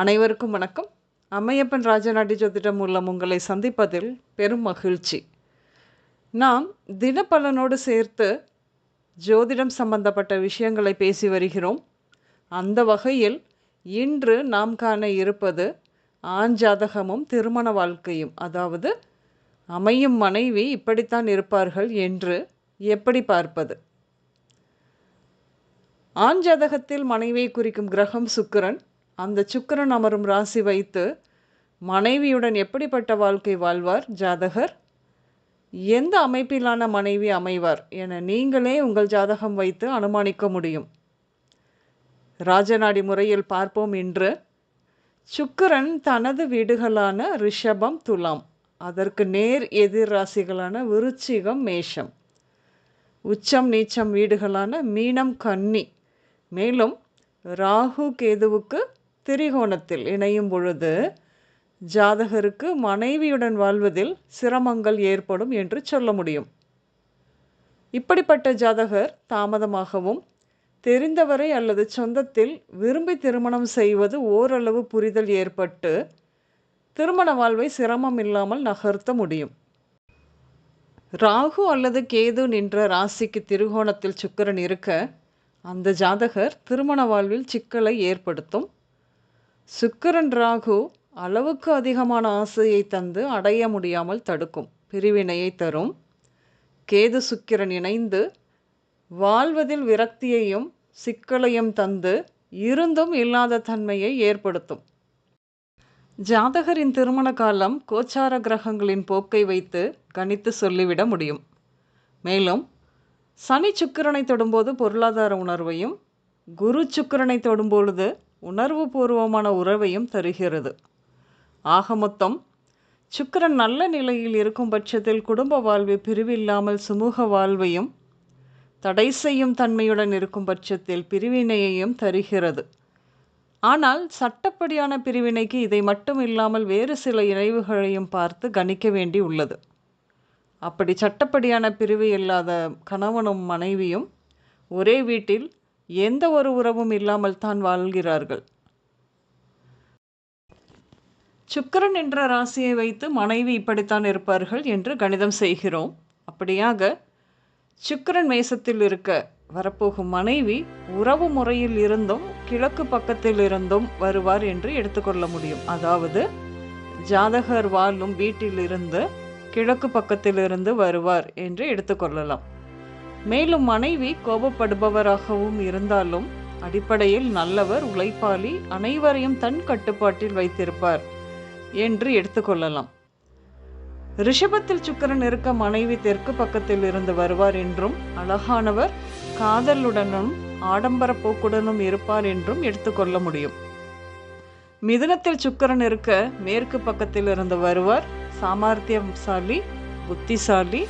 அனைவருக்கும் வணக்கம். அம்மையப்பன் ராஜநாடி ஜோதிடம் மூலம் உங்களை சந்திப்பதில் பெரும் மகிழ்ச்சி. நாம் தினப்பலனோடு சேர்த்து ஜோதிடம் சம்பந்தப்பட்ட விஷயங்களை பேசி வருகிறோம். அந்த வகையில் இன்று நாம் காண இருப்பது ஆண் ஜாதகமும் திருமண வாழ்க்கையும். அதாவது அமையும் மனைவி இப்படித்தான் இருப்பார்கள் என்று எப்படி பார்ப்பது. ஆண் ஜாதகத்தில் மனைவியை குறிக்கும் கிரகம் சுக்கிரன். அந்த சுக்கிரன் அமரும் ராசி வைத்து மனைவியுடன் எப்படிப்பட்ட வாழ்க்கை வாழ்வார் ஜாதகர், எந்த அமைப்பிலான மனைவி அமைவார் என நீங்களே உங்கள் ஜாதகம் வைத்து அனுமானிக்க முடியும். ராஜநாடி முறையில் பார்ப்போம். இன்று சுக்கிரன் தனது வீடுகளான ரிஷபம், துலாம், அதற்கு நேர் எதிர் ராசிகளான விருச்சிகம், மேஷம், உச்சம் நீச்சம் வீடுகளான மீனம், கன்னி, மேலும் ராகு கேதுவுக்கு திரிகோணத்தில் இணையும் பொழுது ஜாதகருக்கு மனைவியுடன் வாழ்வதில் சிரமங்கள் ஏற்படும் என்று சொல்ல முடியும். இப்படிப்பட்ட ஜாதகர் தாமதமாகவும் தெரிந்தவரை அல்லது சொந்தத்தில் விரும்பி திருமணம் செய்வது ஓரளவு புரிதல் ஏற்பட்டு திருமண வாழ்வை சிரமம் இல்லாமல் நகர்த்த முடியும். ராகு அல்லது கேது நின்ற ராசிக்கு திரிகோணத்தில் சுக்கிரன் இருக்க அந்த ஜாதகர் திருமண வாழ்வில் சிக்கலை ஏற்படுத்தும். சுக்கிரன் ராகு அளவுக்கு அதிகமான ஆசையை தந்து அடைய முடியாமல் தடுக்கும், பிரிவினையை தரும். கேது சுக்கிரன் இணைந்து வாழ்வதில் விரக்தியையும் சிக்கலையும் தந்து இருந்தும் இல்லாத தன்மையை ஏற்படுத்தும். ஜாதகரின் திருமண காலம் கோச்சார கிரகங்களின் போக்கை வைத்து கணித்து சொல்லிவிட முடியும். மேலும் சனி சுக்கிரனை தொடும்போது பொருளாதார உணர்வையும், குரு சுக்கிரனை தொடும்பொழுது உணர்வு பூர்வமான உறவையும் தருகிறது. ஆக மொத்தம் சுக்கிரன் நல்ல நிலையில் இருக்கும் பட்சத்தில் குடும்ப வாழ்வு பிரிவில்லாமல் சுமூக வாழ்வையும், தடை செய்யும் தன்மையுடன் இருக்கும் பட்சத்தில் பிரிவினையையும் தருகிறது. ஆனால் சட்டப்படியான பிரிவினைக்கு இதை மட்டும் இல்லாமல் வேறு சில இணைவுகளையும் பார்த்து கணிக்க வேண்டி உள்ளது. அப்படி சட்டப்படியான பிரிவு இல்லாத கணவனும் மனைவியும் ஒரே வீட்டில் எந்த ஒரு உறவும் இல்லாமல் தான் வாழ்கிறார்கள். சுக்கிரன் என்ற ராசியை வைத்து மனைவி இப்படித்தான் இருப்பார்கள் என்று கணிதம் செய்கிறோம். அப்படியாக சுக்கிரன் மேசத்தில் இருக்க வரப்போகும் மனைவி உறவு முறையில் இருந்தும் கிழக்கு பக்கத்தில் இருந்தும் வருவார் என்று எடுத்துக்கொள்ள முடியும். அதாவது ஜாதகர் வாழும் வீட்டிலிருந்து கிழக்கு பக்கத்திலிருந்து வருவார் என்று எடுத்துக்கொள்ளலாம். மேலும் மனைவி கோபப்படுபவராகவும் இருந்தாலும் அடிப்படையில் நல்லவர், உழைப்பாளி, அனைவரையும் தன் கட்டுப்பாட்டில் வைத்திருப்பார் என்று எடுத்துக்கொள்ளலாம். ரிஷபத்தில் சுக்கிரன் இருக்க மனைவி தெற்கு பக்கத்தில் இருந்து வருவார் என்றும், அழகானவர், காதலுடனும் ஆடம்பர போக்குடனும் இருப்பார் என்றும் எடுத்துக்கொள்ள முடியும். மிதுனத்தில் சுக்கிரன் இருக்க மேற்கு பக்கத்தில் இருந்து வருவார், சாமர்த்தியசாலி, புத்திசாலி,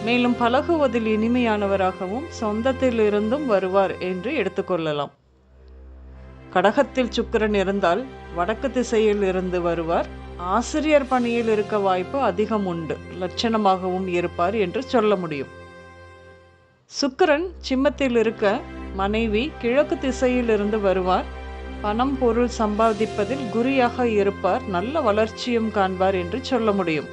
மேலும் பழகுவதில் இனிமையானவராகவும் சொந்தத்தில் இருந்தும் வருவார் என்று எடுத்துக்கொள்ளலாம். கடகத்தில் சுக்கிரன் இருந்தால் வடக்கு திசையில் இருந்து வருவார், ஆசிரியர் பணியில் இருக்க வாய்ப்பு அதிகம் உண்டு, லட்சணமாகவும் இருப்பார் என்று சொல்ல முடியும். சுக்கிரன் சிம்மத்தில் இருக்க மனைவி கிழக்கு திசையில் இருந்து வருவார், பணம் பொருள் சம்பாதிப்பதில் குறியாக இருப்பார், நல்ல வளர்ச்சியும் காண்பார் என்று சொல்ல முடியும்.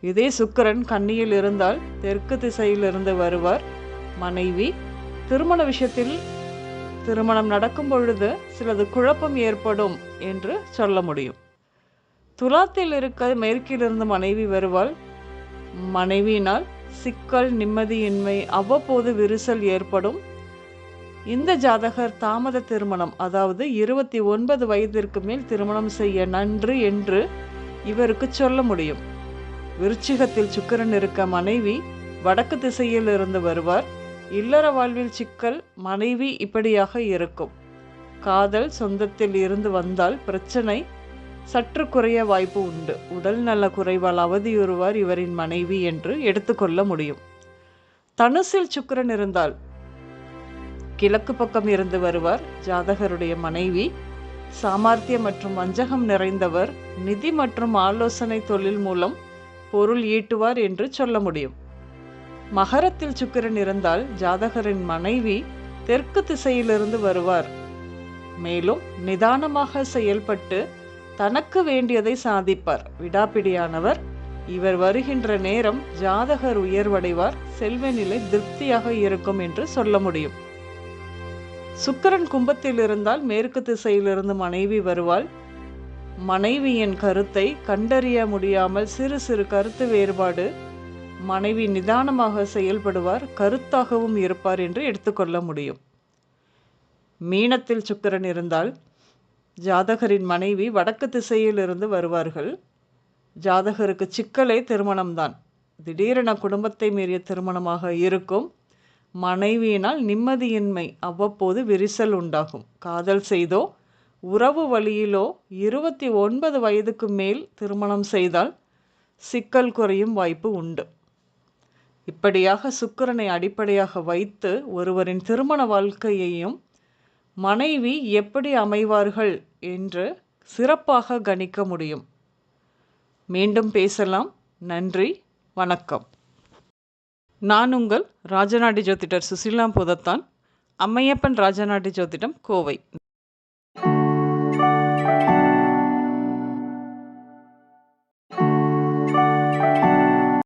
இதே சுக்கிரன் கன்னியில் இருந்தால் தெற்கு திசையில் இருந்து வருவார், மனைவி திருமண விஷயத்தில் திருமணம் நடக்கும் பொழுது சிலது குழப்பம் ஏற்படும் என்று சொல்ல முடியும். துலாத்தில் இருக்க மேற்கிலிருந்து மனைவி வருவாள், மனைவியினால் சிக்கல், நிம்மதியின்மை, அவ்வப்போது விரிசல் ஏற்படும். இந்த ஜாதகர் தாமத திருமணம், அதாவது 29 வயதிற்கு மேல் திருமணம் செய்ய நன்று என்று இவருக்கு சொல்ல முடியும். விருச்சிகத்தில் சுக்கிரன் இருக்க மனைவி வடக்கு திசையில் இருந்து வருவார், இல்லற வாழ்வில் சிக்கல், மனைவி இப்படியாக இருக்கும். காதல் சொந்தத்தில் இருந்து வந்தால் பிரச்சனை சற்று குறைய வாய்ப்பு உண்டு. உடல் நல குறைவால் அவதியுறுவார் இவரின் மனைவி என்று எடுத்துக்கொள்ள முடியும். தனுசில் சுக்கிரன் இருந்தால் கிழக்கு பக்கம் இருந்து வருவார், ஜாதகருடைய மனைவி சாமர்த்தியம் மற்றும் வஞ்சகம் நிறைந்தவர், நிதி மற்றும் ஆலோசனை தொழில் மூலம் பொருள் ஈட்டுவார் என்று சொல்ல முடியும். மகரத்தில் சுக்கிரன் இருந்தால் ஜாதகரின் மனைவி தெற்கு திசையிலிருந்து வருவார், மேலும் நிதானமாக செயல்பட்டு தனக்கு வேண்டியதை சாதிப்பார். விடாப்பிடியானவர். இவர் வருகின்ற நேரம் ஜாதகர் உயர்வடைவார், செல்வ நிலை திருப்தியாக இருக்கும் என்று சொல்ல முடியும். சுக்கிரன் கும்பத்தில் இருந்தால் மேற்கு திசையிலிருந்து மனைவி வருவாள். மனைவியின் கருத்தை கண்டறிய முடியாமல் சிறு சிறு கருத்து வேறுபாடு, மனைவி நிதானமாக செயல்படுவார், கருத்தாகவும் இருப்பார் என்று எடுத்துக்கொள்ள முடியும். மீனத்தில் சுக்கிரன் இருந்தால் ஜாதகரின் மனைவி வடக்கு திசையில் இருந்து வருவார்கள். ஜாதகருக்கு சிக்கலே திருமணம்தான். திடீரென குடும்பத்தை மீறிய திருமணமாக இருக்கும். மனைவியினால் நிம்மதியின்மை, அவ்வப்போது விரிசல் உண்டாகும். காதல் செய்தோ உறவு வழியிலோ 29 வயதுக்கு மேல் திருமணம் செய்தால் சிக்கல் குறையும் வாய்ப்பு உண்டு. இப்படியாக சுக்கிரனை அடிப்படையாக வைத்து ஒருவரின் திருமண வாழ்க்கையையும் மனைவி எப்படி அமைவார்கள் என்று சிறப்பாக கணிக்க முடியும். மீண்டும் பேசலாம். நன்றி, வணக்கம். நான் உங்கள் ராஜநாடி ஜோதிடர் சுசிலா புதத்தான், அம்மையப்பன் ராஜநாடி ஜோதிடம், கோவை.